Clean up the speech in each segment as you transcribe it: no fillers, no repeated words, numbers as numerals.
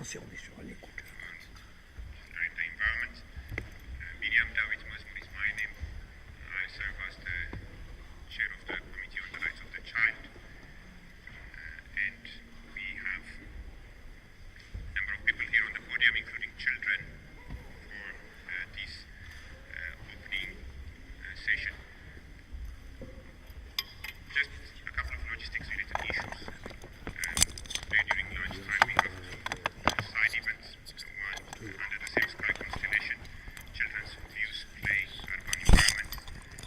Attention, on est sur l'écoute. I serve as the chair of the Committee on the Rights of the Child, and we have a number of people here on the podium, including children, for this opening session. Just a couple of logistics-related issues. Today during lunchtime we have two side events. One under the same sky constellation, children's views, play, urban environment,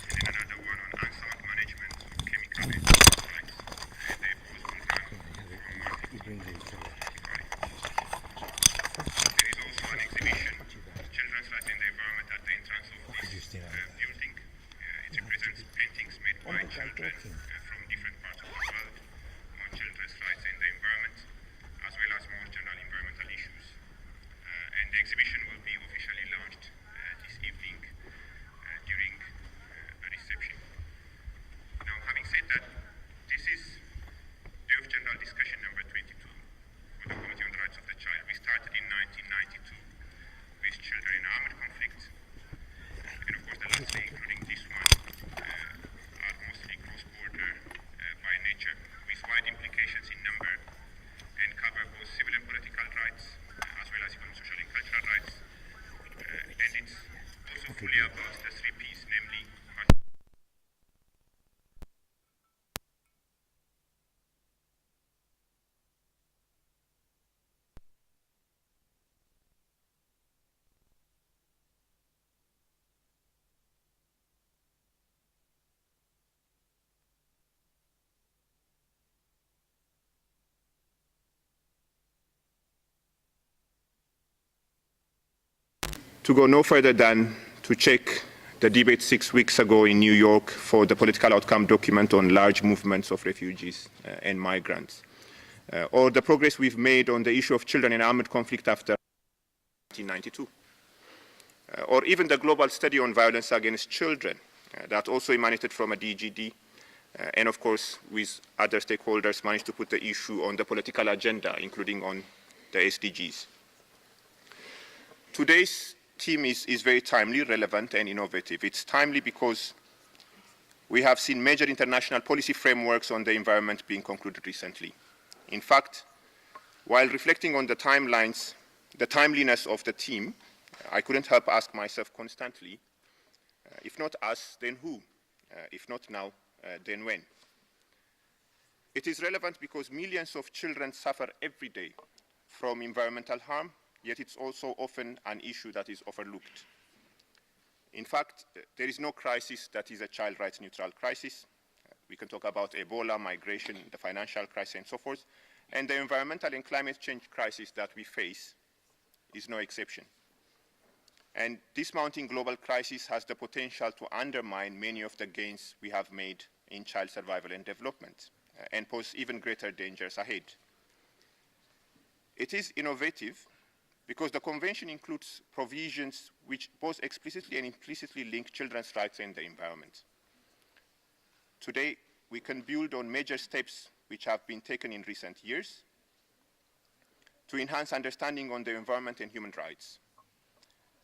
and then another one on unsound management of chemical and pesticides. They both will run from 1:15 to 2:45. There is also an exhibition, Children's Rights in the Environment, at the entrance of this building. It represents paintings made by children from different parts of the world on children's rights in the environment, as well as more general environmental issues. And the exhibition will be officially launched this evening during a reception. Now, having said that, this is Day of General Discussion number 22 for the Committee on the Rights of the Child. We started in 1992 with children in armed conflict, and of course the last day, including this one, are mostly cross-border by nature, with wide implications in number, and cover both civil and political rights, as well as economic, social, and cultural rights. And it's also fully about the three Ps, namely to go no further than to check the debate 6 weeks ago in New York for the political outcome document on large movements of refugees and migrants, or the progress we've made on the issue of children in armed conflict after 1992, or even the global study on violence against children that also emanated from a DGD, and of course with other stakeholders managed to put the issue on the political agenda, including on the SDGs. Today's theme is very timely, relevant, and innovative. It's timely because we have seen major international policy frameworks on the environment being concluded recently. In fact, while reflecting on the timelines, the timeliness of the theme, I couldn't help ask myself constantly, if not us, then who? If not now, then when? It is relevant because millions of children suffer every day from environmental harm, yet it's also often an issue that is overlooked. In fact, there is no crisis that is a child rights neutral crisis. We can talk about Ebola, migration, the financial crisis, and so forth. And the environmental and climate change crisis that we face is no exception. And this mounting global crisis has the potential to undermine many of the gains we have made in child survival and development, and pose even greater dangers ahead. It is innovative because the Convention includes provisions which both explicitly and implicitly link children's rights and the environment. Today, we can build on major steps which have been taken in recent years to enhance understanding on the environment and human rights.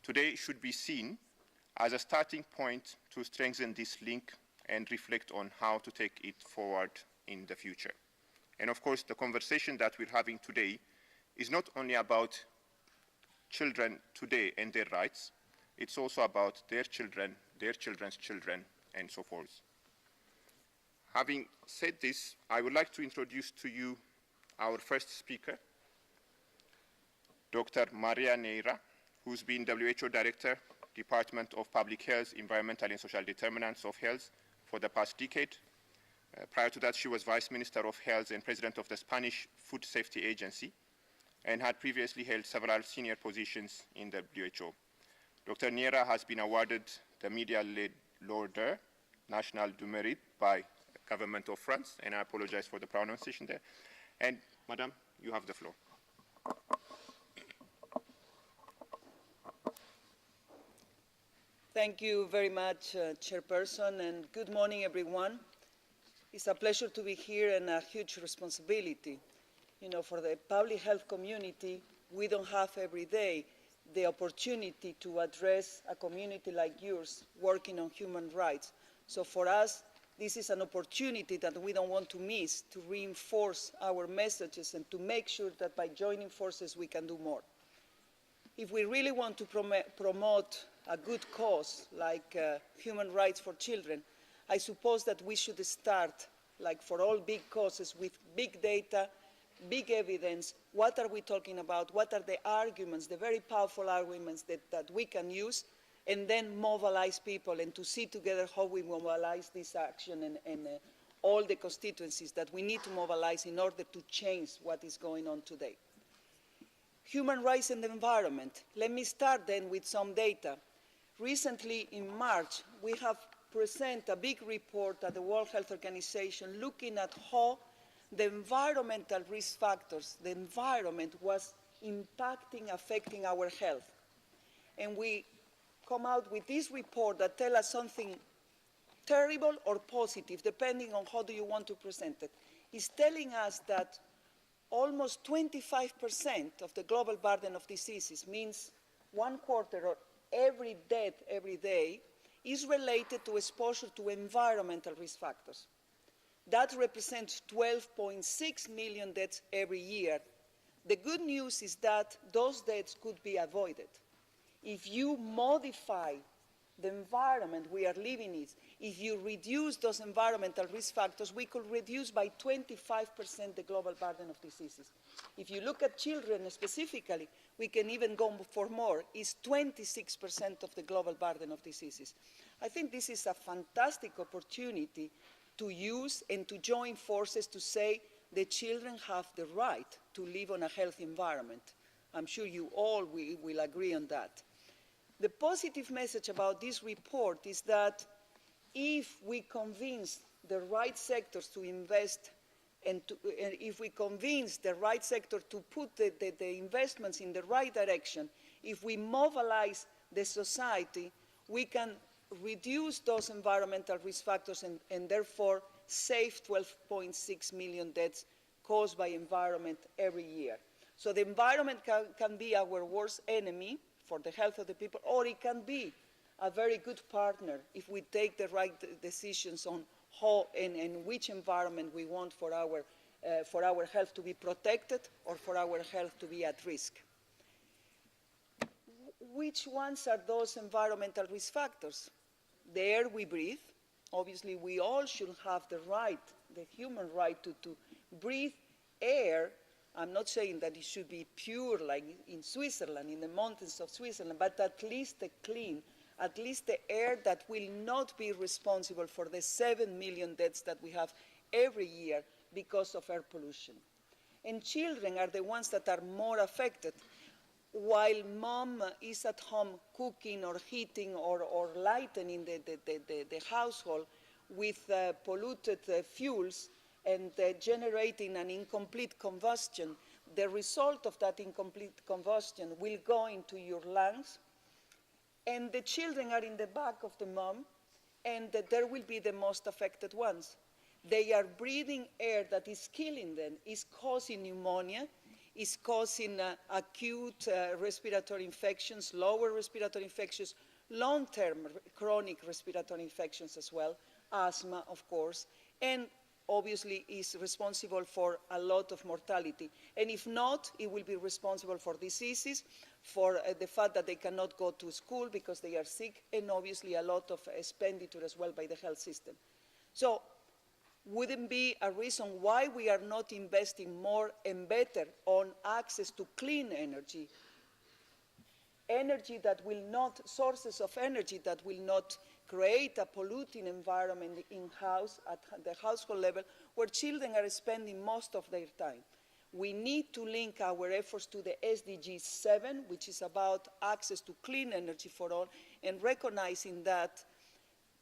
Today should be seen as a starting point to strengthen this link and reflect on how to take it forward in the future. And of course, the conversation that we're having today is not only about children today and their rights, it's also about their children, their children's children, and so forth. Having said this, I would like to introduce to you our first speaker, Dr. Maria Neira, who's been WHO Director, Department of Public Health, Environmental and Social Determinants of Health for the past decade. Prior to that, she was Vice Minister of Health and President of the Spanish Food Safety Agency, and had previously held several senior positions in the WHO. Dr. Neira has been awarded the Media L'Ordre National du Mérite by the government of France, and I apologize for the pronunciation there. And Madam, you have the floor. Thank you very much, Chairperson, and good morning, everyone. It's a pleasure to be here and a huge responsibility. You know, for the public health community, we don't have every day the opportunity to address a community like yours working on human rights. So for us, this is an opportunity that we don't want to miss to reinforce our messages and to make sure that by joining forces we can do more. If we really want to promote a good cause like human rights for children, I suppose that we should start, like for all big causes, with big data, big evidence. What are we talking about? What are the arguments, the very powerful arguments that we can use, and then mobilize people and to see together how we mobilize this action and all the constituencies that we need to mobilize in order to change what is going on today. Human rights and the environment. Let me start then with some data. Recently, in March, we have presented a big report at the World Health Organization looking at how the environmental risk factors, the environment was impacting, affecting our health. And we come out with this report that tells us something terrible or positive, depending on how do you want to present it. It's telling us that almost 25% of the global burden of diseases, means 1/4 of every death every day, is related to exposure to environmental risk factors. That represents 12.6 million deaths every year. The good news is that those deaths could be avoided. If you modify the environment we are living in, if you reduce those environmental risk factors, we could reduce by 25% the global burden of diseases. If you look at children specifically, we can even go for more. It's 26% of the global burden of diseases. I think this is a fantastic opportunity to use and to join forces to say the children have the right to live in a healthy environment. I'm sure you all will agree on that. The positive message about this report is that if we convince the right sectors to invest and if we convince the right sector to put the investments in the right direction, if we mobilize the society, we can reduce those environmental risk factors and therefore save 12.6 million deaths caused by environment every year. So the environment can be our worst enemy for the health of the people, or it can be a very good partner if we take the right decisions on how and which environment we want for our health to be protected or for our health to be at risk. Which ones are those environmental risk factors? The air we breathe. Obviously, we all should have the right, the human right to breathe air. I'm not saying that it should be pure like in Switzerland, in the mountains of Switzerland, but at least the clean, at least the air that will not be responsible for the 7 million deaths that we have every year because of air pollution. And children are the ones that are more affected. While mom is at home cooking or heating or lightening the household with polluted fuels and generating an incomplete combustion, the result of that incomplete combustion will go into your lungs, and the children are in the back of the mom, and there will be the most affected ones. They are breathing air that is killing them, is causing pneumonia, is causing acute respiratory infections, lower respiratory infections, long-term chronic respiratory infections as well, asthma, of course, and obviously is responsible for a lot of mortality. And if not, it will be responsible for diseases, for the fact that they cannot go to school because they are sick, and obviously a lot of expenditure as well by the health system. So wouldn't be a reason why we are not investing more and better on access to clean energy, energy that will not, sources of energy that will not create a polluting environment in-house at the household level where children are spending most of their time. We need to link our efforts to the SDG 7, which is about access to clean energy for all, and recognizing that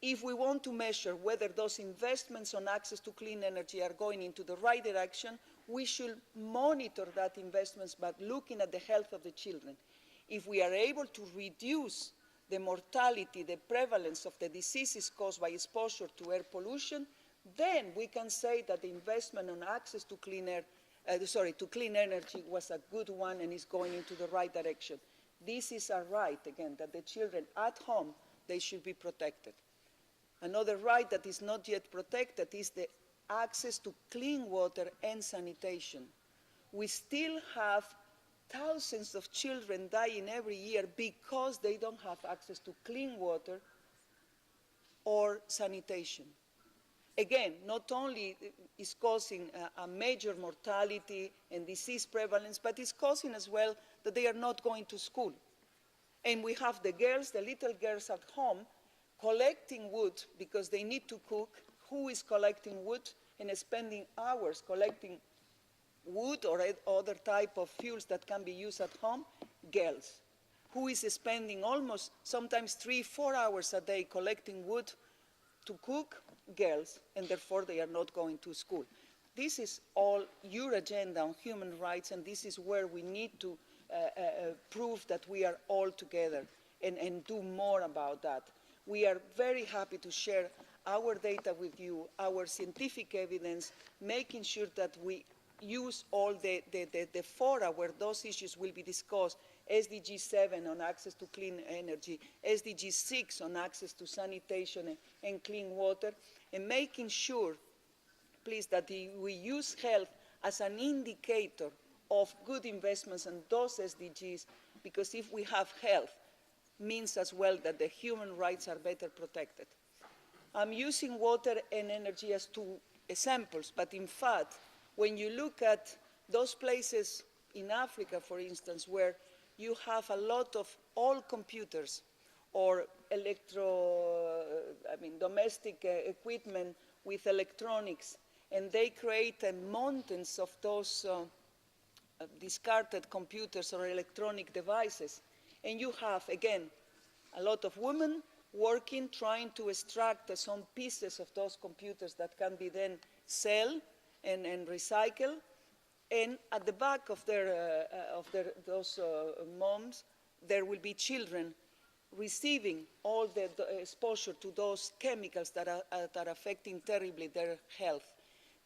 if we want to measure whether those investments on access to clean energy are going into the right direction, we should monitor that investments by looking at the health of the children. If we are able to reduce the mortality, the prevalence of the diseases caused by exposure to air pollution, then we can say that the investment on access to clean air to clean energy was a good one and is going into the right direction. This is a right, again, that the children at home, they should be protected. Another right that is not yet protected is the access to clean water and sanitation. We still have thousands of children dying every year because they don't have access to clean water or sanitation. Again, not only is causing a major mortality and disease prevalence, but it's causing as well that they are not going to school. And we have the girls, the little girls at home, collecting wood because they need to cook. Who is collecting wood and spending hours collecting wood or other type of fuels that can be used at home? Girls. Who is spending almost sometimes 3-4 hours a day collecting wood to cook? Girls, and therefore they are not going to school. This is all your agenda on human rights, and this is where we need to prove that we are all together and do more about that. We are very happy to share our data with you, our scientific evidence, making sure that we use all the fora where those issues will be discussed. SDG 7 on access to clean energy, SDG 6 on access to sanitation and clean water, and making sure, please, that we use health as an indicator of good investments in those SDGs, because if we have health, means as well that the human rights are better protected. I'm using water and energy as two examples, but in fact, when you look at those places in Africa, for instance, where you have a lot of old computers or domestic equipment with electronics, and they create mountains of those discarded computers or electronic devices. And you have, again, a lot of women working, trying to extract some pieces of those computers that can be then sold and recycled. And at the back of those moms, there will be children receiving all the exposure to those chemicals that are affecting terribly their health.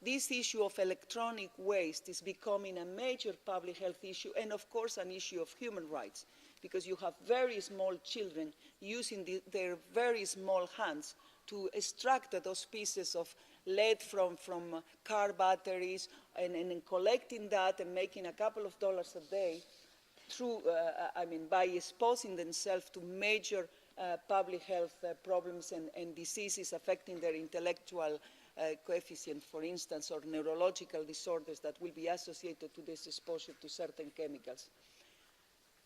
This issue of electronic waste is becoming a major public health issue and, of course, an issue of human rights, because you have very small children using their very small hands to extract those pieces of lead from car batteries and collecting that and making a couple of dollars a day through, by exposing themselves to major public health problems and diseases affecting their intellectual coefficient, for instance, or neurological disorders that will be associated to this exposure to certain chemicals.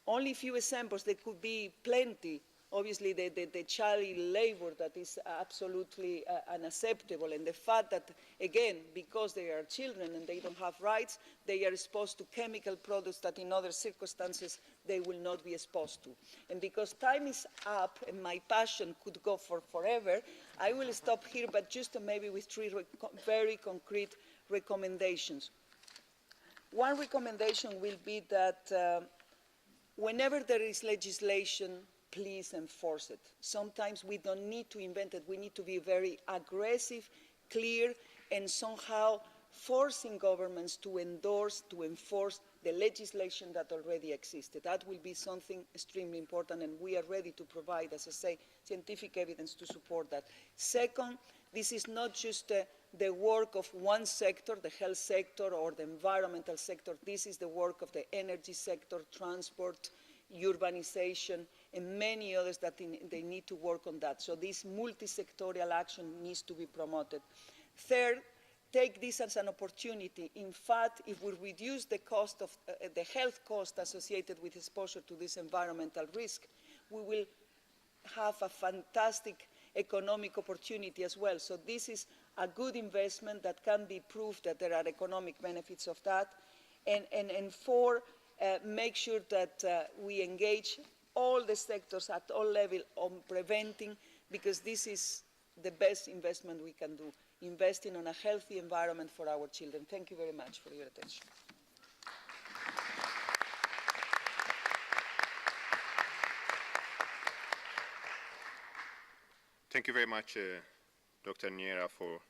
Only a few examples, there could be plenty. Obviously, the child labor that is absolutely unacceptable, and the fact that, again, because they are children and they don't have rights, they are exposed to chemical products that in other circumstances they will not be exposed to. And because time is up and my passion could go for forever, I will stop here, but just maybe with three very concrete recommendations. One recommendation will be that whenever there is legislation, please enforce it. Sometimes we don't need to invent it. We need to be very aggressive, clear, and somehow forcing governments to endorse, to enforce the legislation that already existed. That will be something extremely important, and we are ready to provide, as I say, scientific evidence to support that. Second, this is not just the work of one sector, the health sector or the environmental sector. This is the work of the energy sector, transport, urbanization, and many others that they need to work on that. So this multi-sectorial action needs to be promoted. Third, take this as an opportunity. In fact, if we reduce the cost of the health cost associated with exposure to this environmental risk, we will have a fantastic economic opportunity as well. So this is a good investment that can be proved that there are economic benefits of that. And four, make sure that we engage all the sectors at all levels on preventing, because this is the best investment we can do, investing in a healthy environment for our children. Thank you very much for your attention. Thank you very much, Dr. Niera, for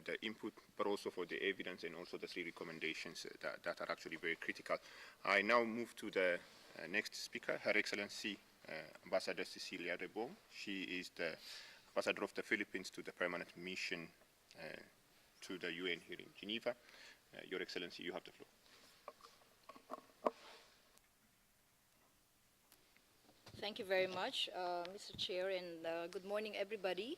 the input, but also for the evidence and also the 3 recommendations that are actually very critical. I now move to the next speaker, Her Excellency Ambassador Cecilia Rebo. She is the Ambassador of the Philippines to the Permanent Mission to the UN here in Geneva. Your Excellency, you have the floor. Thank you very much, Mr. Chair, and good morning, everybody.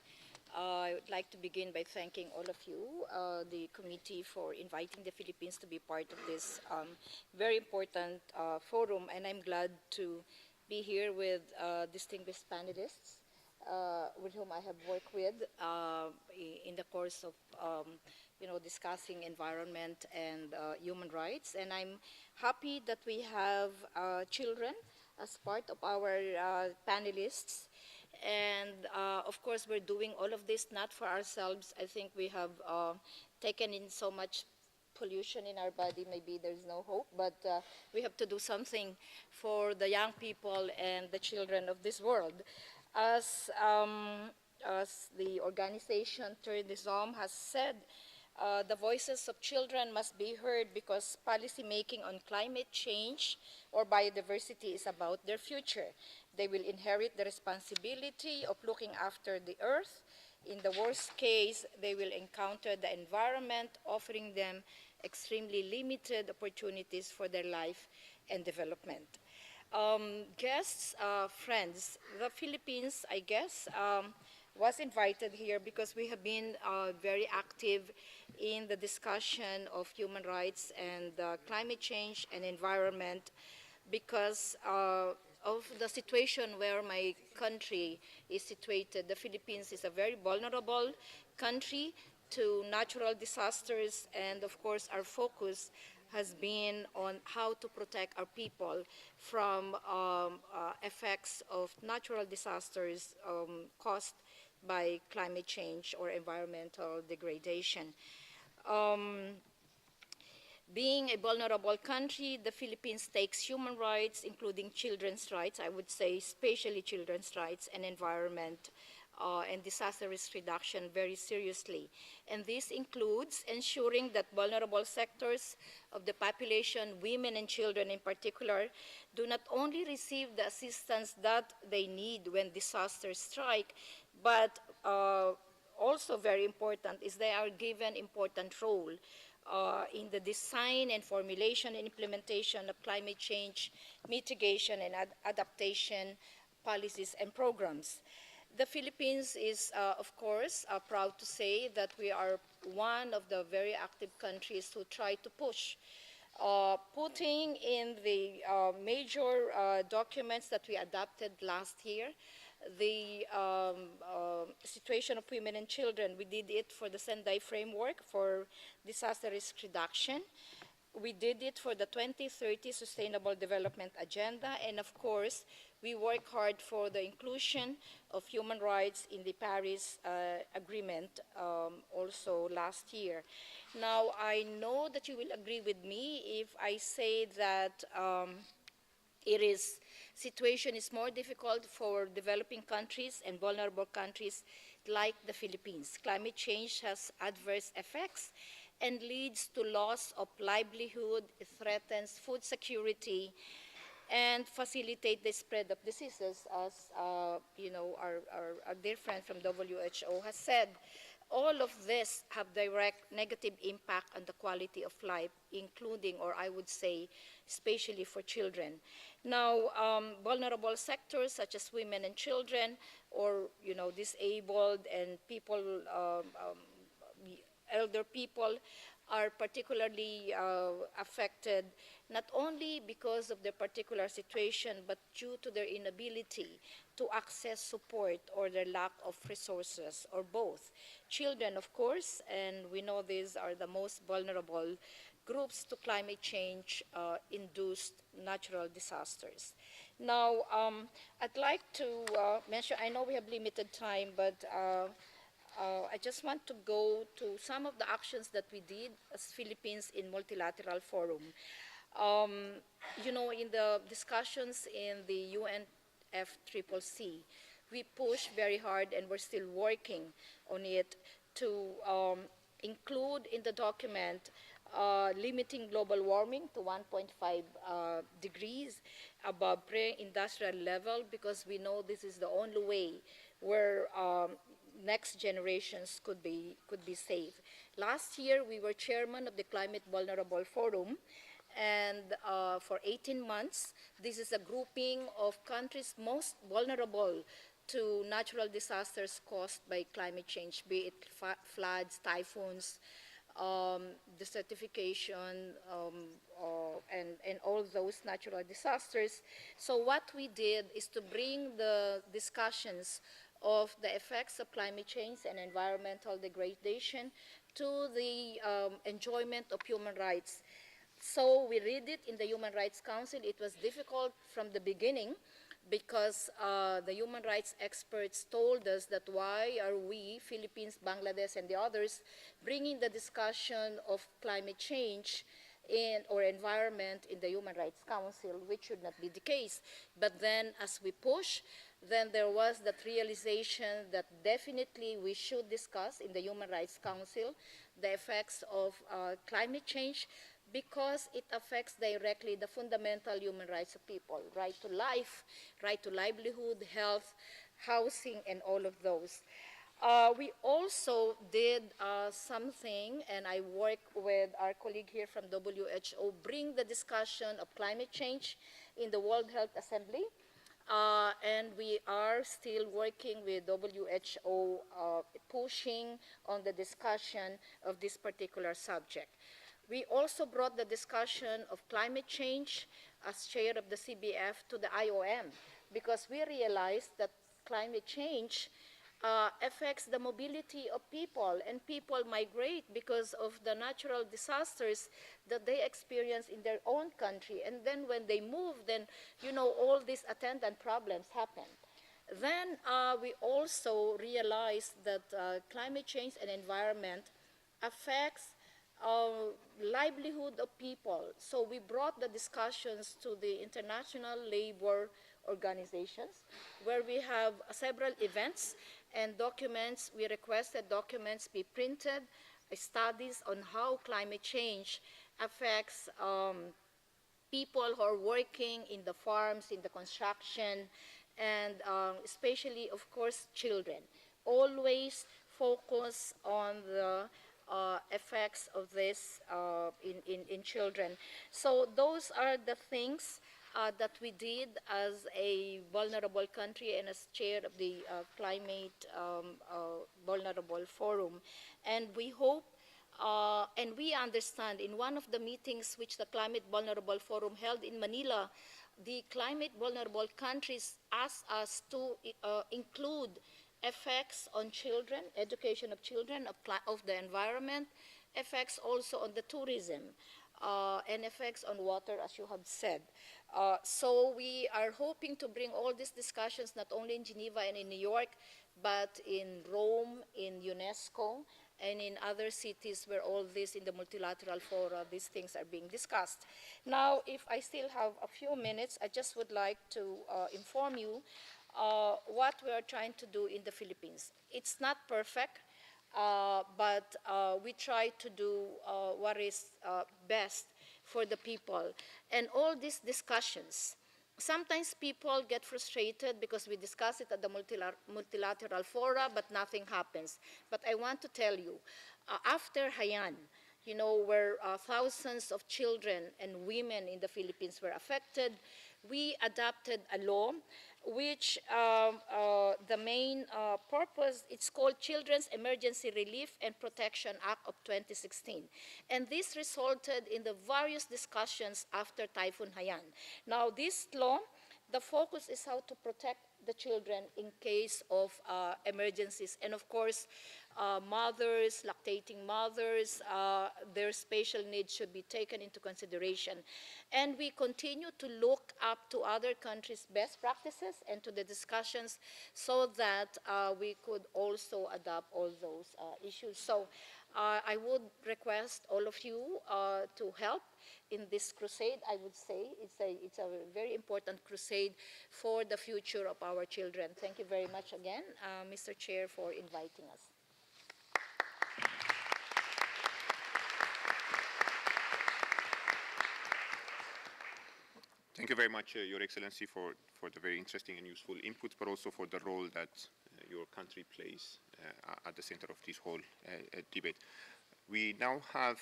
I would like to begin by thanking all of you, the committee, for inviting the Philippines to be part of this very important forum, and I'm glad to be here with distinguished panelists with whom I have worked with in the course of discussing environment and human rights. And I'm happy that we have children as part of our panelists. And of course, we're doing all of this not for ourselves. I think we have taken in so much pollution in our body, maybe there's no hope, but we have to do something for the young people and the children of this world. As the organization Tourism has said, the voices of children must be heard because policy making on climate change or biodiversity is about their future. They will inherit the responsibility of looking after the earth. In the worst case, they will encounter the environment offering them extremely limited opportunities for their life and development. Guests, friends, the Philippines, I guess, was invited here because we have been very active in the discussion of human rights and climate change and environment because of the situation where my country is situated. The Philippines is a very vulnerable country to natural disasters, and of course our focus has been on how to protect our people from effects of natural disasters caused by climate change or environmental degradation. Being a vulnerable country, the Philippines takes human rights, including children's rights, I would say especially children's rights and environment and disaster risk reduction very seriously. And this includes ensuring that vulnerable sectors of the population, women and children in particular, do not only receive the assistance that they need when disasters strike, but also very important is they are given important role in the design and formulation and implementation of climate change mitigation and adaptation policies and programs. The Philippines is, of course, proud to say that we are one of the very active countries who try to push putting in the major documents that we adopted last year, the situation of women and children. We did it for the Sendai Framework for Disaster Risk Reduction. We did it for the 2030 Sustainable Development Agenda, and of course, we work hard for the inclusion of human rights in the Paris Agreement also last year. Now, I know that you will agree with me if I say that situation is more difficult for developing countries and vulnerable countries like the Philippines. Climate change has adverse effects and leads to loss of livelihood, it threatens food security, and facilitate the spread of diseases, as our dear friend from WHO has said. All of this have direct negative impact on the quality of life, including, or I would say, especially for children. Now, vulnerable sectors such as women and children, or disabled and people, elder people, are particularly affected, not only because of their particular situation, but due to their inability to access support or their lack of resources, or both. Children, of course, and we know these are the most vulnerable groups to climate change-induced natural disasters. Now, I'd like to mention, I know we have limited time, but I just want to go to some of the actions that we did as Philippines in multilateral forum. In the discussions in the UNFCCC, we pushed very hard and we're still working on it to include in the document limiting global warming to 1.5 degrees above pre-industrial level, because we know this is the only way where next generations could be safe. Last year, we were chairman of the Climate Vulnerable Forum, and for 18 months, this is a grouping of countries most vulnerable to natural disasters caused by climate change, be it floods, typhoons, desertification, and all those natural disasters. So what we did is to bring the discussions of the effects of climate change and environmental degradation to the enjoyment of human rights. So we read it in the Human Rights Council. It was difficult from the beginning because the human rights experts told us that why are we, Philippines, Bangladesh, and the others, bringing the discussion of climate change or environment in the Human Rights Council, which should not be the case. But then as we push, then there was that realization that definitely we should discuss in the Human Rights Council the effects of climate change, because it affects directly the fundamental human rights of people, right to life, right to livelihood, health, housing, and all of those. We also did something, and I work with our colleague here from WHO, bring the discussion of climate change in the World Health Assembly. And we are still working with WHO, pushing on the discussion of this particular subject. We also brought the discussion of climate change as chair of the CBF to the IOM, because we realized that climate change affects the mobility of people, and people migrate because of the natural disasters that they experience in their own country. And then when they move, then, you know, all these attendant problems happen. Then we also realized that climate change and environment affects livelihood of people. So we brought the discussions to the International Labor Organizations, where we have several events and documents. We requested documents be printed, studies on how climate change affects people who are working in the farms, in the construction, and especially, of course, children. Always focus on the effects of this in children. So those are the things that we did as a vulnerable country and as chair of the Climate Vulnerable Forum. And we hope and we understand in one of the meetings which the Climate Vulnerable Forum held in Manila, the climate vulnerable countries asked us to include effects on children, education of children, of the environment, effects also on the tourism, and effects on water, as you have said. So we are hoping to bring all these discussions not only in Geneva and in New York, but in Rome, in UNESCO, and in other cities where all this, in the multilateral fora, these things are being discussed. Now, if I still have a few minutes, I just would like to inform you what we are trying to do in the Philippines. It's not perfect, but we try to do what is best for the people. And all these discussions, sometimes people get frustrated because we discuss it at the multilateral fora, but nothing happens. But I want to tell you, after Haiyan, you know, where thousands of children and women in the Philippines were affected, we adopted a law which the main purpose, it's called Children's Emergency Relief and Protection Act of 2016. And this resulted in the various discussions after Typhoon Haiyan. Now this law, the focus is how to protect the children in case of emergencies. And of course, mothers, lactating mothers, their special needs should be taken into consideration. And we continue to look up to other countries' best practices and to the discussions so that we could also adopt all those issues. So I would request all of you to help in this crusade. I would say it's a very important crusade for the future of our children. Thank you very much again, Mr. Chair, for inviting us. Thank you very much, Your Excellency, for the very interesting and useful input, but also for the role that your country plays at the center of this whole debate. We now have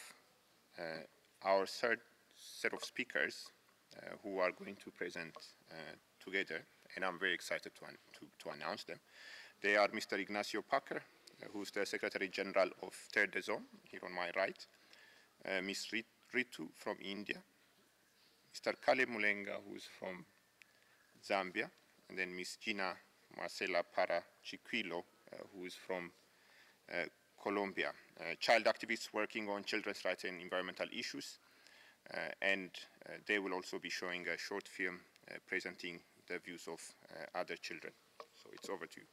our third set of speakers who are going to present together, and I'm very excited to announce them. They are Mr. Ignacio Packer, who's the Secretary General of Terre des Hommes, here on my right, Ms. Ritu from India, Mr. Kale Mulenga, who's from Zambia, and then Ms. Gina Marcela Para Chiquilo, who is from Colombia, child activists working on children's rights and environmental issues, and they will also be showing a short film presenting the views of other children. So it's over to you.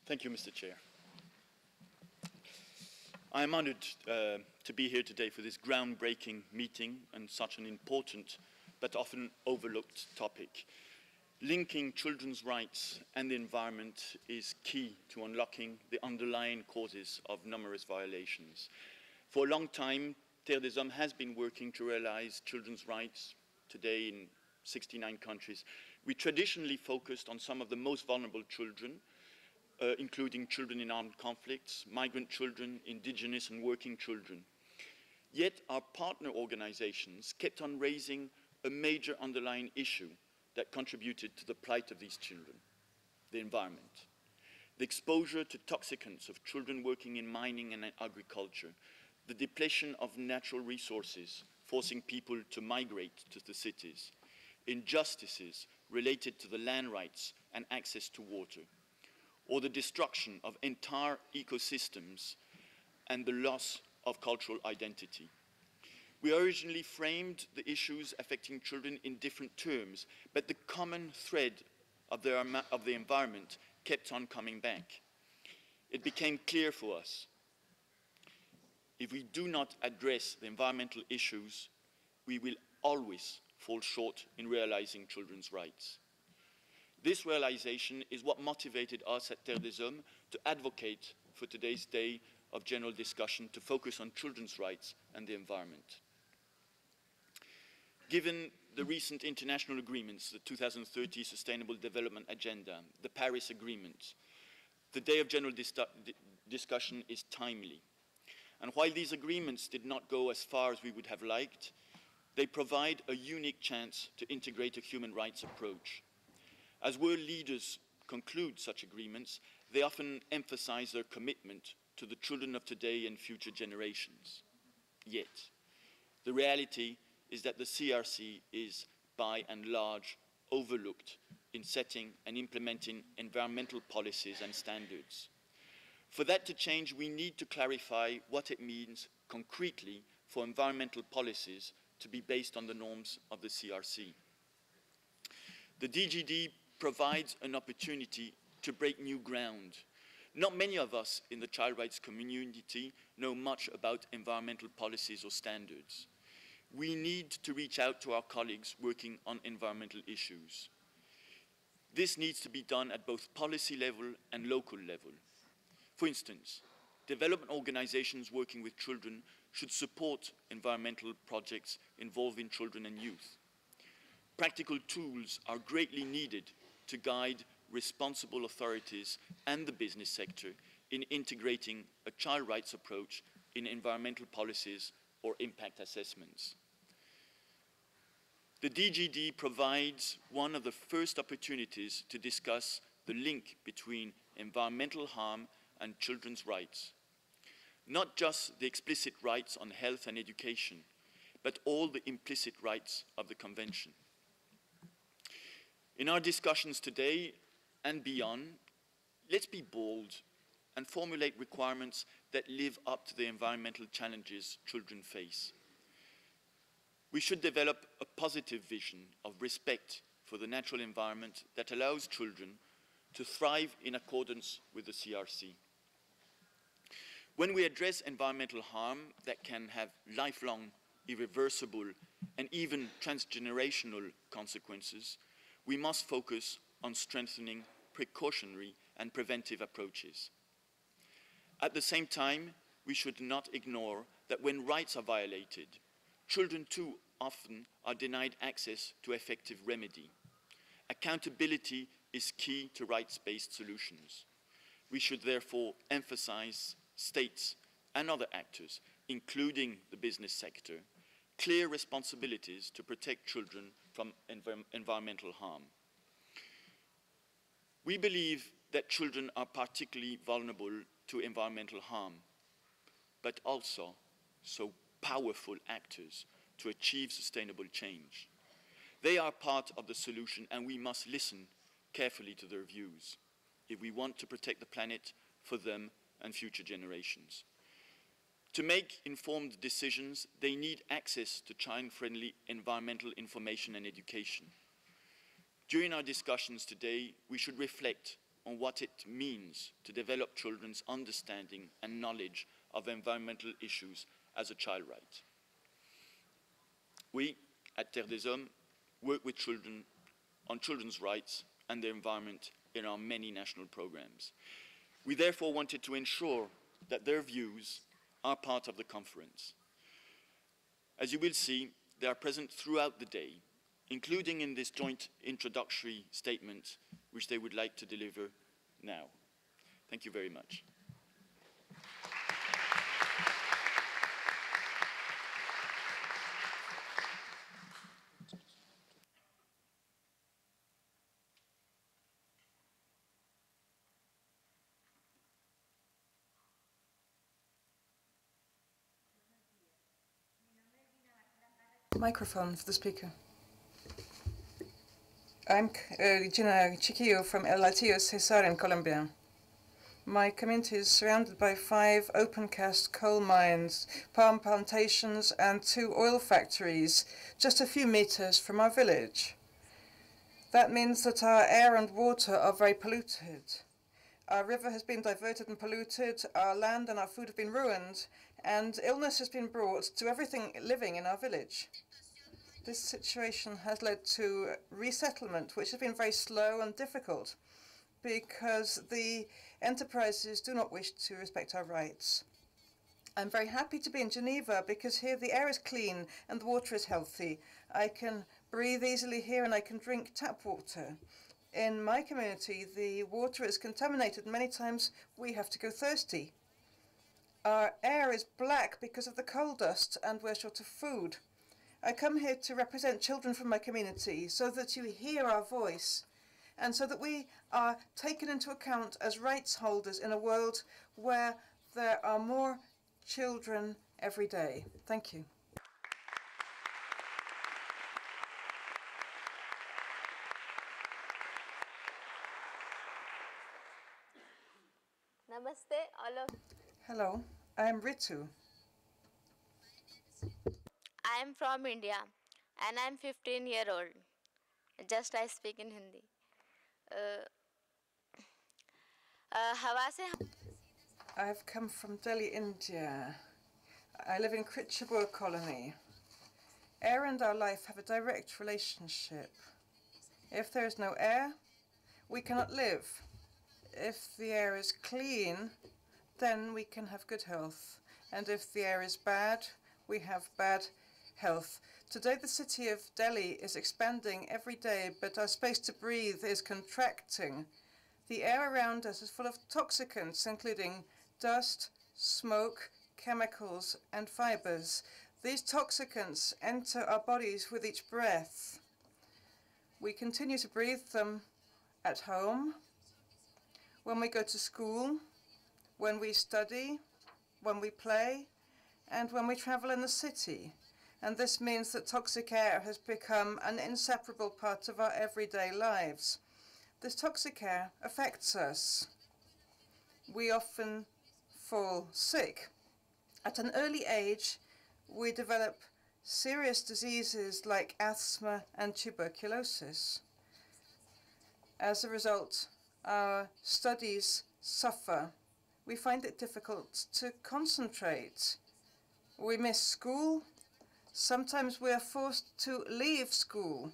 Thank you, Mr. Chair. I am honored to be here today for this groundbreaking meeting on such an important but often overlooked topic. Linking children's rights and the environment is key to unlocking the underlying causes of numerous violations. For a long time, Terre des Hommes has been working to realize children's rights today in 69 countries. We traditionally focused on some of the most vulnerable children, including children in armed conflicts, migrant children, indigenous and working children. Yet our partner organizations kept on raising a major underlying issue that contributed to the plight of these children: the environment. The exposure to toxicants of children working in mining and agriculture, the depletion of natural resources, forcing people to migrate to the cities, injustices related to the land rights and access to water, or the destruction of entire ecosystems and the loss of cultural identity. We originally framed the issues affecting children in different terms, but the common thread of the environment kept on coming back. It became clear for us: if we do not address the environmental issues, we will always fall short in realizing children's rights. This realization is what motivated us at Terre des Hommes to advocate for today's day of general discussion to focus on children's rights and the environment. Given the recent international agreements, the 2030 Sustainable Development Agenda, the Paris Agreement, the day of general discussion is timely. And while these agreements did not go as far as we would have liked, they provide a unique chance to integrate a human rights approach. As world leaders conclude such agreements, they often emphasize their commitment to the children of today and future generations. Yet, the reality is that the CRC is, by and large, overlooked in setting and implementing environmental policies and standards. For that to change, we need to clarify what it means concretely for environmental policies to be based on the norms of the CRC. The DGD provides an opportunity to break new ground. Not many of us in the child rights community know much about environmental policies or standards. We need to reach out to our colleagues working on environmental issues. This needs to be done at both policy level and local level. For instance, development organizations working with children should support environmental projects involving children and youth. Practical tools are greatly needed to guide responsible authorities and the business sector in integrating a child rights approach in environmental policies or impact assessments. The DGD provides one of the first opportunities to discuss the link between environmental harm and children's rights. Not just the explicit rights on health and education, but all the implicit rights of the Convention. In our discussions today and beyond, let's be bold and formulate requirements that live up to the environmental challenges children face. We should develop a positive vision of respect for the natural environment that allows children to thrive in accordance with the CRC. When we address environmental harm that can have lifelong, irreversible, and even transgenerational consequences, we must focus on strengthening precautionary and preventive approaches. At the same time, we should not ignore that when rights are violated, children too often are denied access to effective remedy. Accountability is key to rights-based solutions. We should therefore emphasize states and other actors, including the business sector, clear responsibilities to protect children from environmental harm. We believe that children are particularly vulnerable to environmental harm, but also so powerful actors to achieve sustainable change. They are part of the solution, and we must listen carefully to their views if we want to protect the planet for them and future generations. To make informed decisions, they need access to child-friendly environmental information and education. During our discussions today, we should reflect on what it means to develop children's understanding and knowledge of environmental issues as a child right. We, at Terre des Hommes, work with children on children's rights and their environment in our many national programs. We therefore wanted to ensure that their views are part of the conference. As you will see, they are present throughout the day, including in this joint introductory statement, which they would like to deliver now. Thank you very much. Microphone for the speaker. I'm Gina Chiquillo from El Latillo, Cesar in Colombia. My community is surrounded by 5 open-cast coal mines, palm plantations and 2 oil factories, just a few meters from our village. That means that our air and water are very polluted. Our river has been diverted and polluted, our land and our food have been ruined, and illness has been brought to everything living in our village. This situation has led to resettlement, which has been very slow and difficult because the enterprises do not wish to respect our rights. I'm very happy to be in Geneva because here the air is clean and the water is healthy. I can breathe easily here and I can drink tap water. In my community, the water is contaminated. Many times we have to go thirsty. Our air is black because of the coal dust and we're short of food. I come here to represent children from my community so that you hear our voice and so that we are taken into account as rights holders in a world where there are more children every day. Thank you. Namaste, all of. Hello, I am Ritu. I am from India and I am 15-year-old. Just I speak in Hindi. हवा से I have come from Delhi, India. I live in Krichapur colony. Air and our life have a direct relationship. If there is no air, we cannot live. If the air is clean, then we can have good health. And if the air is bad, we have bad health. Today the city of Delhi is expanding every day, but our space to breathe is contracting. The air around us is full of toxicants, including dust, smoke, chemicals, and fibers. These toxicants enter our bodies with each breath. We continue to breathe them at home, when we go to school, when we study, when we play, and when we travel in the city. And this means that toxic air has become an inseparable part of our everyday lives. This toxic air affects us. We often fall sick. At an early age, we develop serious diseases like asthma and tuberculosis. As a result, our studies suffer. We find it difficult to concentrate. We miss school. Sometimes we are forced to leave school.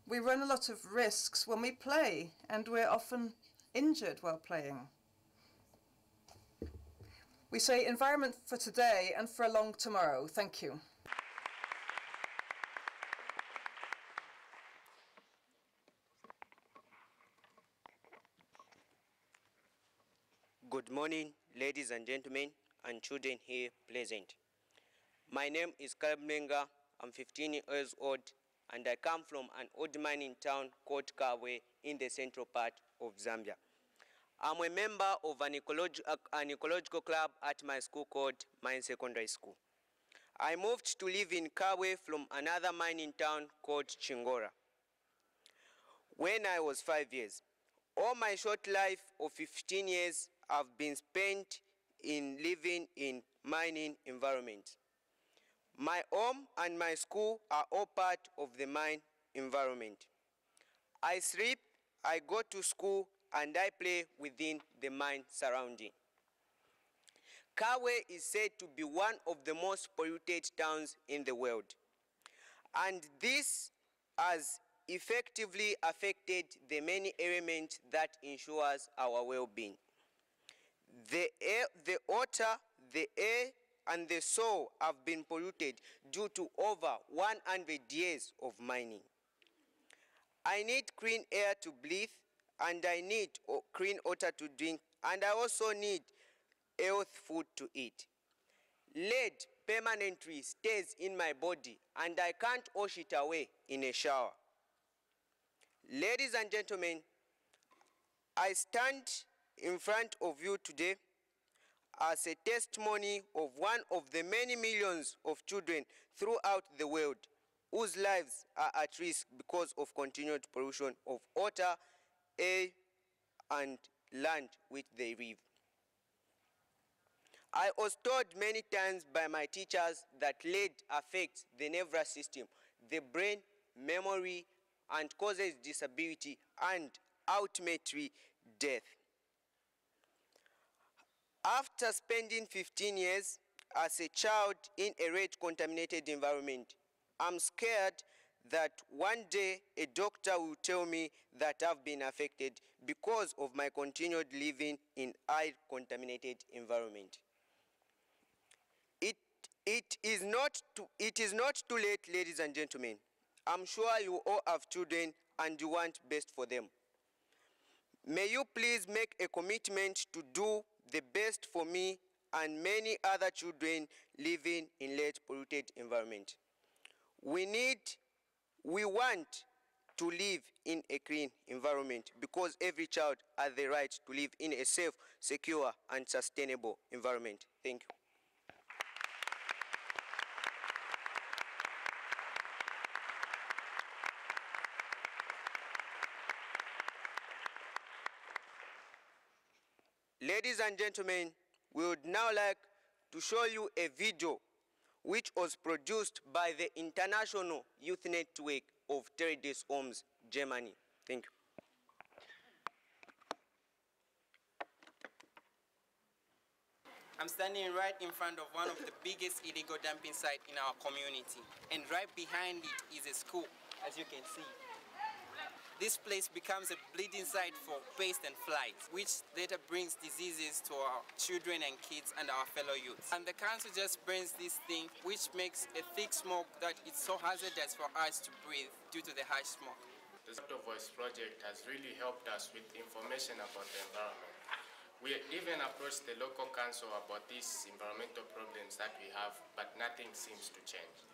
We run a lot of risks when we play, and we're often injured while playing. We say environment for today and for a long tomorrow. Thank you. Good morning, ladies and gentlemen, and children here present. My name is Caleb Menga. I'm 15 years old, and I come from an old mining town called Kabwe in the central part of Zambia. I'm a member of an ecological club at my school called Mine Secondary School. I moved to live in Kabwe from another mining town called Chingora when I was 5 years. All my short life of 15 years have been spent in living in mining environment. My home and my school are all part of the mine environment. I sleep, I go to school, and I play within the mine surrounding. Kabwe is said to be one of the most polluted towns in the world. And this has effectively affected the many elements that ensures our well-being. The water, the air, and the soil have been polluted due to over 100 years of mining. I need clean air to breathe, and I need clean water to drink, and I also need healthy food to eat. Lead permanently stays in my body, and I can't wash it away in a shower. Ladies and gentlemen, I stand in front of you today as a testimony of one of the many millions of children throughout the world whose lives are at risk because of continued pollution of water, air, and land which they live. I was told many times by my teachers that lead affects the nervous system, the brain, memory, and causes disability and ultimately death. After spending 15 years as a child in a lead-contaminated environment, I'm scared that one day a doctor will tell me that I've been affected because of my continued living in air-contaminated environment. It is not too late, ladies and gentlemen. I'm sure you all have children and you want best for them. May you please make a commitment to do the best for me and many other children living in lead polluted environment. We want to live in a clean environment because every child has the right to live in a safe, secure, and sustainable environment. Thank you. Ladies and gentlemen, we would now like to show you a video which was produced by the International Youth Network of Terrorist Homes, Germany. Thank you. I'm standing right in front of one of the biggest illegal dumping sites in our community. And right behind it is a school, as you can see. This place becomes a bleeding site for pests and flies, which later brings diseases to our children and kids and our fellow youths. And the council just burns this thing, which makes a thick smoke that it's so hazardous for us to breathe due to the harsh smoke. The Zero Voice project has really helped us with information about the environment. We even approached the local council about these environmental problems that we have, but nothing seems to change.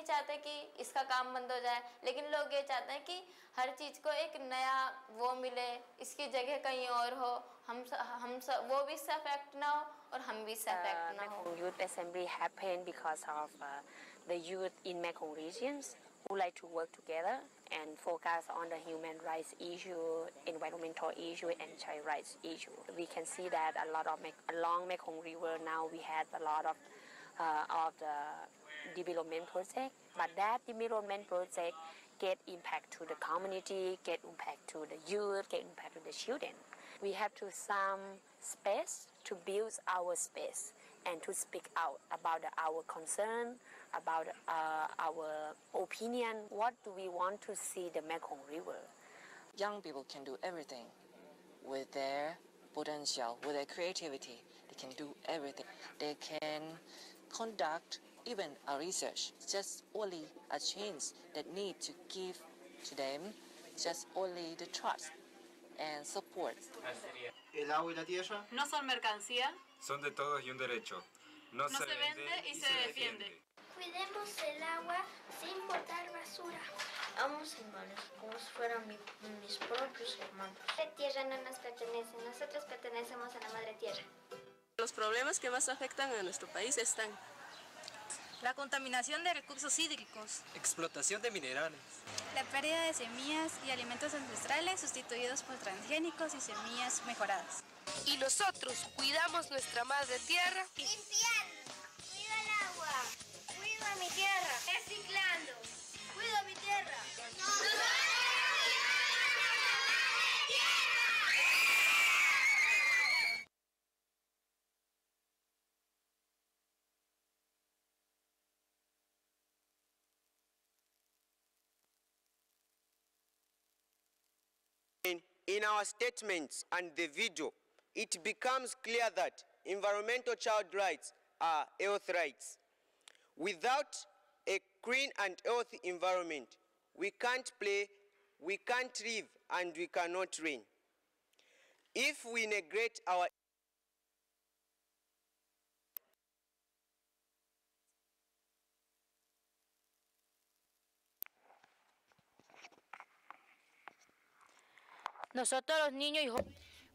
चाहते कि इसका काम बंद हो जाए, लेकिन लोग ये चाहते हैं कि हर चीज को एक नया वो मिले, इसकी जगह कहीं और हो, वो भी इससे अफेक्ट ना हो और हम भी इससे अफेक्ट ना हो. Youth Assembly happened because of the youth in Mekong regions who like to work together and focus on the human rights issue, environmental issue, and child rights issue. We can see that a lot of along Mekong River now we have a lot of the development project, but that development project get impact to the community, get impact to the youth, get impact to the children. We have to some space to build our space and to speak out about our concern, about our opinion. What do we want to see the Mekong River? Young people can do everything with their potential, with their creativity. They can do everything. They can conduct even a research. Just only a chance that need to give to them, just only the trust and support. El agua y la tierra no son mercancía, son de todos y un derecho. No se vende y se defiende. Cuidemos el agua sin botar basura. Amo animales como si fueran mis propios hermanos. La tierra no nos pertenece, nosotros pertenecemos a la madre tierra. Los problemas que más afectan a nuestro país están la contaminación de recursos hídricos, explotación de minerales, la pérdida de semillas y alimentos ancestrales sustituidos por transgénicos y semillas mejoradas. Y nosotros cuidamos nuestra madre tierra. Limpiando, cuido el agua, cuido a mi tierra. Reciclando, cuido mi tierra. In our statements and the video, it becomes clear that environmental child rights are health rights. Without a clean and healthy environment, we can't play, we can't live, and we cannot reign. If we neglect our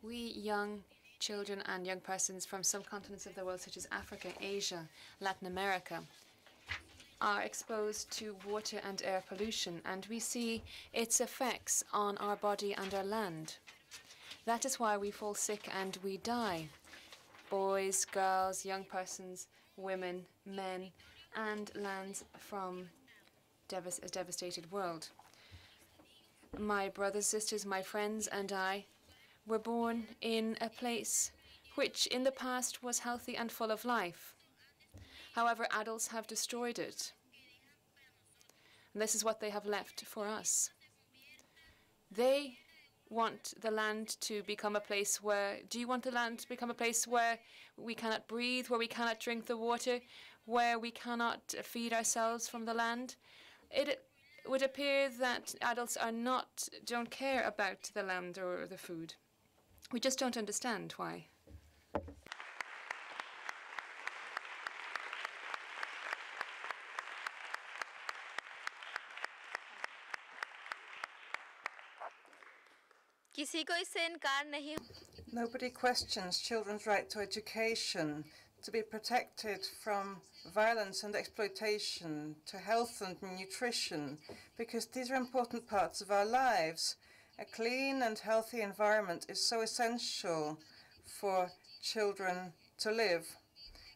We young children and young persons from some continents of the world, such as Africa, Asia, Latin America, are exposed to water and air pollution, and we see its effects on our body and our land. That is why we fall sick and we die. Boys, girls, young persons, women, men, and lands from a devastated world. My brothers, sisters, my friends, and I were born in a place which in the past was healthy and full of life. However, adults have destroyed it. And this is what they have left for us. They want the land to become a place where, do you want the land to become a place where we cannot breathe, where we cannot drink the water, where we cannot feed ourselves from the land? It would appear that adults don't care about the land or the food. We just don't understand why. Nobody questions children's right to education, to be protected from violence and exploitation, to health and nutrition, because these are important parts of our lives. A clean and healthy environment is so essential for children to live.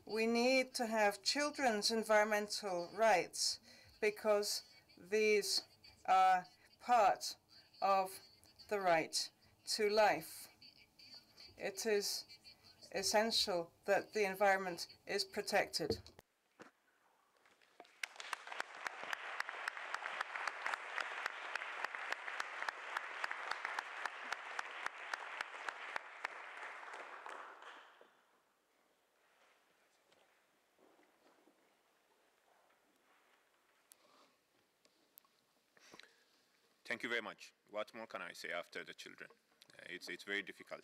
We need to have children's environmental rights because these are part of the right to life. It is essential that the environment is protected. Thank you very much. What more can I say after the children? It's very difficult.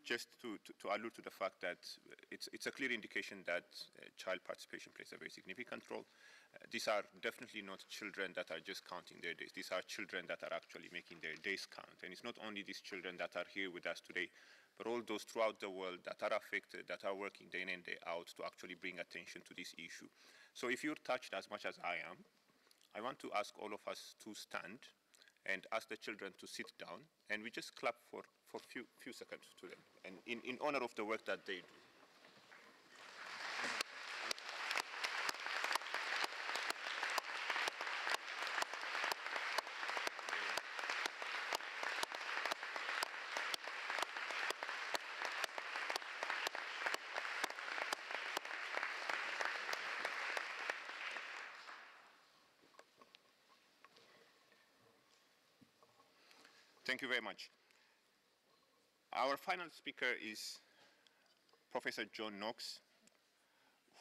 Just to allude to the fact that it's a clear indication that child participation plays a very significant role. These are definitely not children that are just counting their days. These are children that are actually making their days count. And it's not only these children that are here with us today, but all those throughout the world that are affected, that are working day in and day out to actually bring attention to this issue. So if you're touched as much as I am, I want to ask all of us to stand and ask the children to sit down, and we just clap for few seconds to them, and in honor of the work that they do. Thank you very much. Our final speaker is Professor John Knox,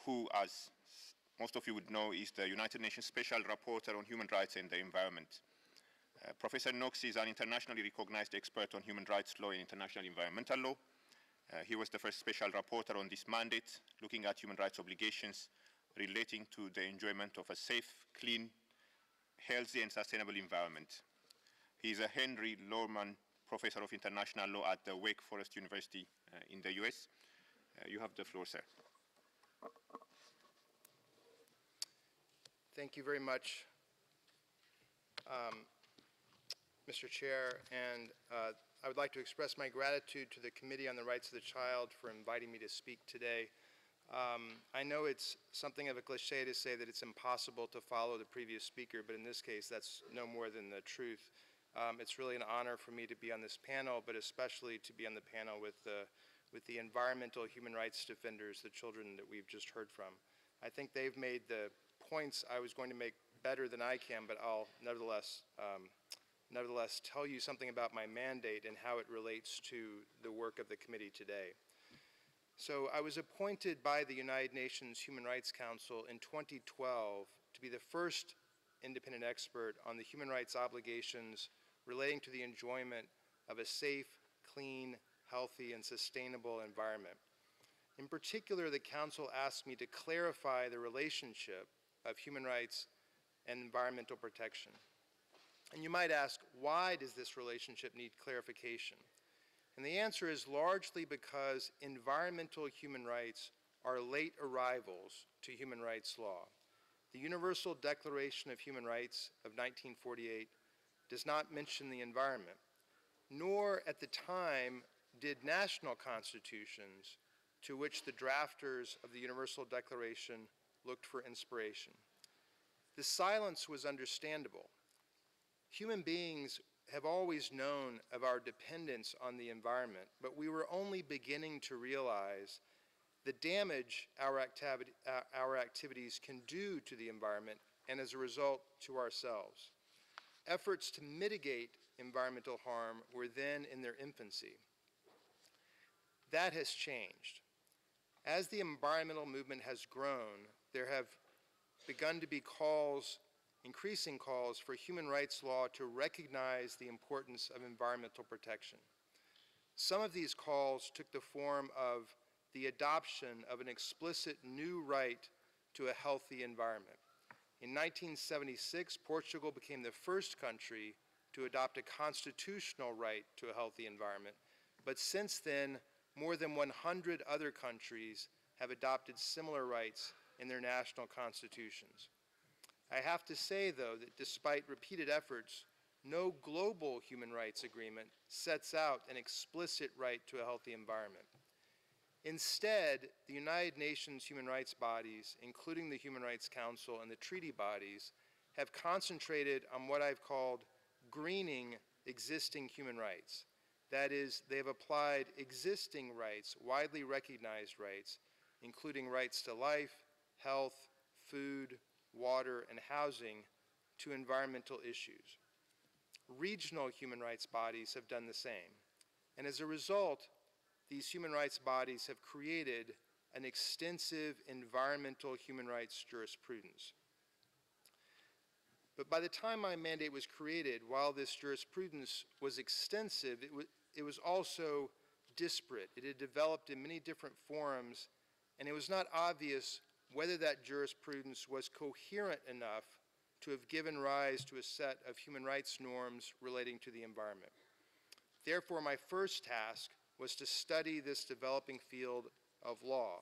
who, as most of you would know, is the United Nations Special Rapporteur on Human Rights and the Environment. Professor Knox is an internationally recognized expert on human rights law and international environmental law. He was the first special rapporteur on this mandate, looking at human rights obligations relating to the enjoyment of a safe, clean, healthy, and sustainable environment. He is a Henry Lorman Professor of International Law at the Wake Forest University in the US. You have the floor, sir. Thank you very much, Mr. Chair, and I would like to express my gratitude to the Committee on the Rights of the Child for inviting me to speak today. I know it's something of a cliche to say that it's impossible to follow the previous speaker, but in this case, that's no more than the truth. It's really an honor for me to be on this panel, but especially to be on the panel with the environmental human rights defenders, the children that we've just heard from. I think they've made the points I was going to make better than I can, but I'll nevertheless tell you something about my mandate and how it relates to the work of the committee today. So I was appointed by the United Nations Human Rights Council in 2012 to be the first independent expert on the human rights obligations relating to the enjoyment of a safe, clean, healthy, and sustainable environment. In particular, the Council asked me to clarify the relationship of human rights and environmental protection. And you might ask, why does this relationship need clarification? And the answer is largely because environmental human rights are late arrivals to human rights law. The Universal Declaration of Human Rights of 1948 does not mention the environment, nor at the time did national constitutions to which the drafters of the Universal Declaration looked for inspiration. The silence was understandable. Human beings have always known of our dependence on the environment, but we were only beginning to realize the damage our activities can do to the environment and, as a result, to ourselves. Efforts to mitigate environmental harm were then in their infancy. That has changed. As the environmental movement has grown, there have begun to be increasing calls for human rights law to recognize the importance of environmental protection. Some of these calls took the form of the adoption of an explicit new right to a healthy environment. In 1976, Portugal became the first country to adopt a constitutional right to a healthy environment, but since then, more than 100 other countries have adopted similar rights in their national constitutions. I have to say, though, that despite repeated efforts, no global human rights agreement sets out an explicit right to a healthy environment. Instead, the United Nations human rights bodies, including the Human Rights Council and the treaty bodies, have concentrated on what I've called greening existing human rights. That is, they have applied existing rights, widely recognized rights, including rights to life, health, food, water, and housing, to environmental issues. Regional human rights bodies have done the same. And as a result, these human rights bodies have created an extensive environmental human rights jurisprudence. But by the time my mandate was created, while this jurisprudence was extensive, it was also disparate. It had developed in many different forms, and it was not obvious whether that jurisprudence was coherent enough to have given rise to a set of human rights norms relating to the environment. Therefore, my first task was to study this developing field of law.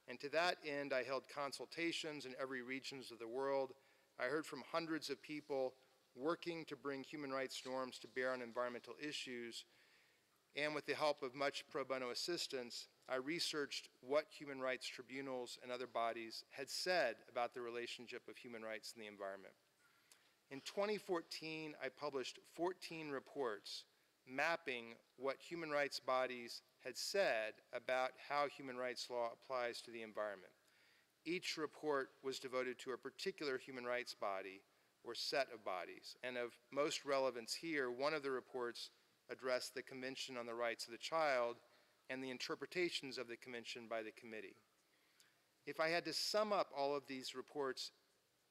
And to that end, I held consultations in every region of the world. I heard from hundreds of people working to bring human rights norms to bear on environmental issues. And with the help of much pro bono assistance, I researched what human rights tribunals and other bodies had said about the relationship of human rights and the environment. In 2014, I published 14 reports mapping what human rights bodies had said about how human rights law applies to the environment. Each report was devoted to a particular human rights body or set of bodies. And of most relevance here, one of the reports address the Convention on the Rights of the Child and the interpretations of the Convention by the committee. If I had to sum up all of these reports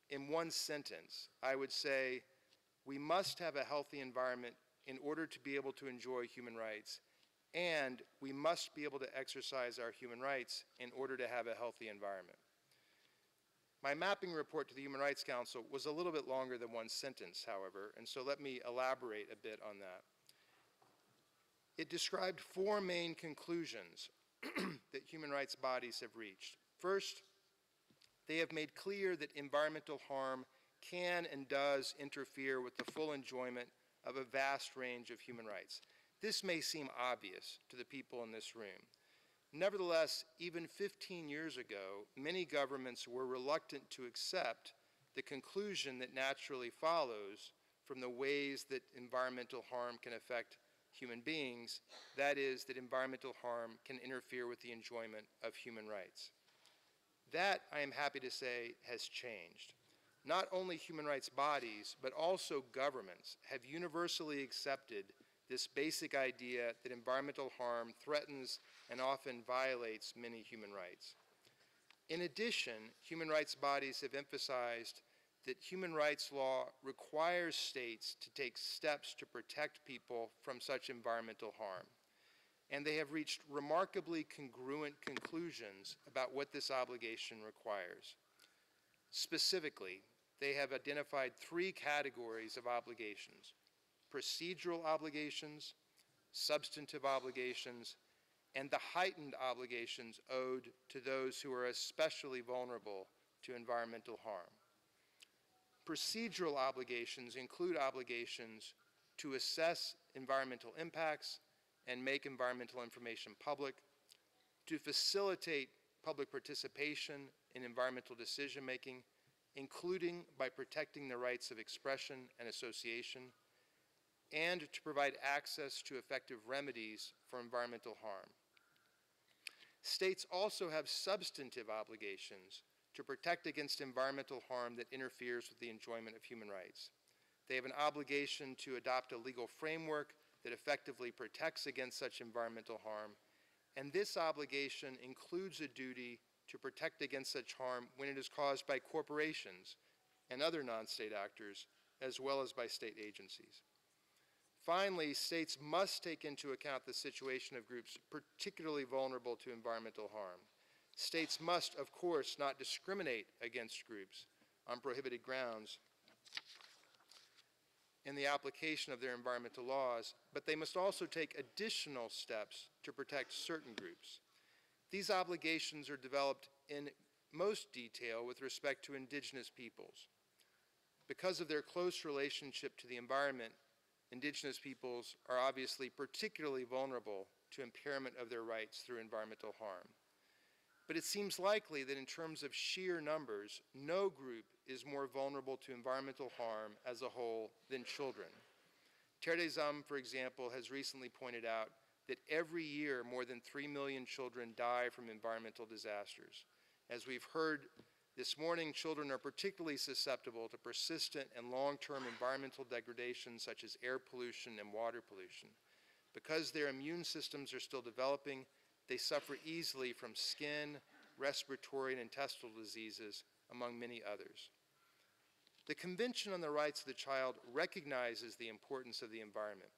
in one sentence, I would say we must have a healthy environment in order to be able to enjoy human rights, and we must be able to exercise our human rights in order to have a healthy environment. My mapping report to the Human Rights Council was a little bit longer than one sentence, however, and so let me elaborate a bit on that. It described four main conclusions that human rights bodies have reached. First, they have made clear that environmental harm can and does interfere with the full enjoyment of a vast range of human rights. This may seem obvious to the people in this room. Nevertheless, even 15 years ago, many governments were reluctant to accept the conclusion that naturally follows from the ways that environmental harm can affect human beings, that is, that environmental harm can interfere with the enjoyment of human rights. That, I am happy to say, has changed. Not only human rights bodies, but also governments have universally accepted this basic idea that environmental harm threatens and often violates many human rights. In addition, human rights bodies have emphasized that human rights law requires states to take steps to protect people from such environmental harm. And they have reached remarkably congruent conclusions about what this obligation requires. Specifically, they have identified three categories of obligations: procedural obligations, substantive obligations, and the heightened obligations owed to those who are especially vulnerable to environmental harm. Procedural obligations include obligations to assess environmental impacts and make environmental information public, to facilitate public participation in environmental decision-making, including by protecting the rights of expression and association, and to provide access to effective remedies for environmental harm. States also have substantive obligations to protect against environmental harm that interferes with the enjoyment of human rights. They have an obligation to adopt a legal framework that effectively protects against such environmental harm, and this obligation includes a duty to protect against such harm when it is caused by corporations and other non-state actors, as well as by state agencies. Finally, states must take into account the situation of groups particularly vulnerable to environmental harm. States must, of course, not discriminate against groups on prohibited grounds in the application of their environmental laws, but they must also take additional steps to protect certain groups. These obligations are developed in most detail with respect to indigenous peoples. Because of their close relationship to the environment, indigenous peoples are obviously particularly vulnerable to impairment of their rights through environmental harm. But it seems likely that in terms of sheer numbers, no group is more vulnerable to environmental harm as a whole than children. Terezam, for example, has recently pointed out that every year more than 3 million children die from environmental disasters. As we've heard this morning, children are particularly susceptible to persistent and long-term environmental degradation such as air pollution and water pollution. Because their immune systems are still developing, they suffer easily from skin, respiratory, and intestinal diseases, among many others. The Convention on the Rights of the Child recognizes the importance of the environment.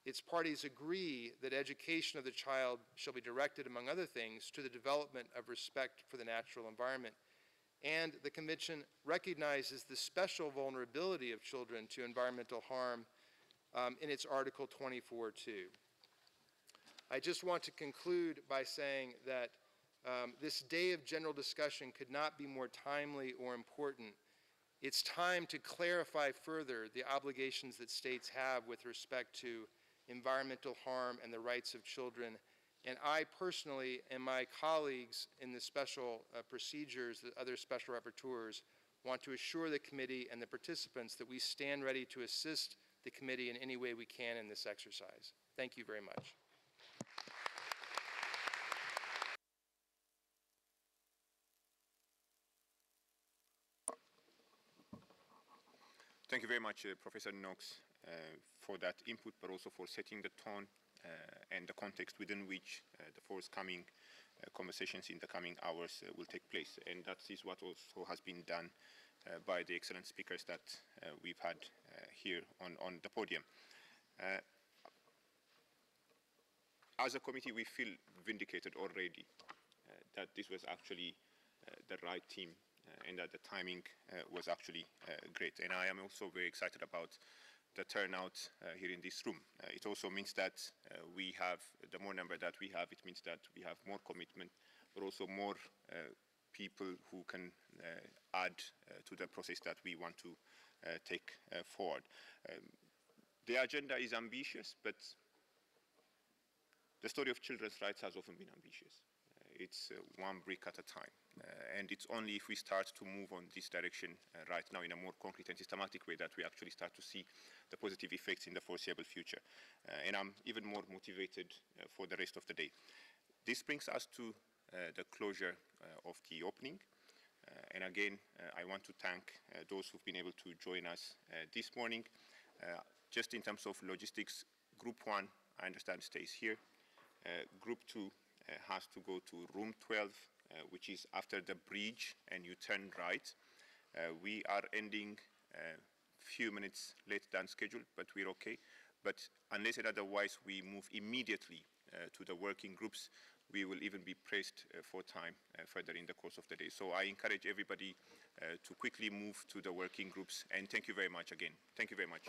Its parties agree that education of the child shall be directed, among other things, to the development of respect for the natural environment. And the Convention recognizes the special vulnerability of children to environmental harm in its Article 24(2). I just want to conclude by saying that this day of general discussion could not be more timely or important. It's time to clarify further the obligations that states have with respect to environmental harm and the rights of children. And I personally and my colleagues in the special procedures, the other special rapporteurs, want to assure the committee and the participants that we stand ready to assist the committee in any way we can in this exercise. Thank you very much. Thank you very much, Professor Knox. for that input, but also for setting the tone and the context within which the forthcoming conversations in the coming hours will take place. And that is what also has been done by the excellent speakers that we've had here on the podium. As a committee, we feel vindicated already that this was actually the right team and that the timing was actually great. And I am also very excited about the turnout here in this room. It also means that we have, the more number that we have, it means that we have more commitment, but also more people who can add to the process that we want to take forward. The agenda is ambitious, but the story of children's rights has often been ambitious. It's one brick at a time. And it's only if we start to move on this direction right now in a more concrete and systematic way that we actually start to see the positive effects in the foreseeable future. And I'm even more motivated for the rest of the day. This brings us to the closure of the opening. And again, I want to thank those who've been able to join us this morning. Just in terms of logistics, Group 1, I understand, stays here. Group 2 has to go to room 12, which is after the bridge, and you turn right. We are ending a few minutes late than scheduled, but we're okay. But unless otherwise, we move immediately to the working groups. We will even be pressed for time further in the course of the day. So I encourage everybody to quickly move to the working groups, and thank you very much again. Thank you very much.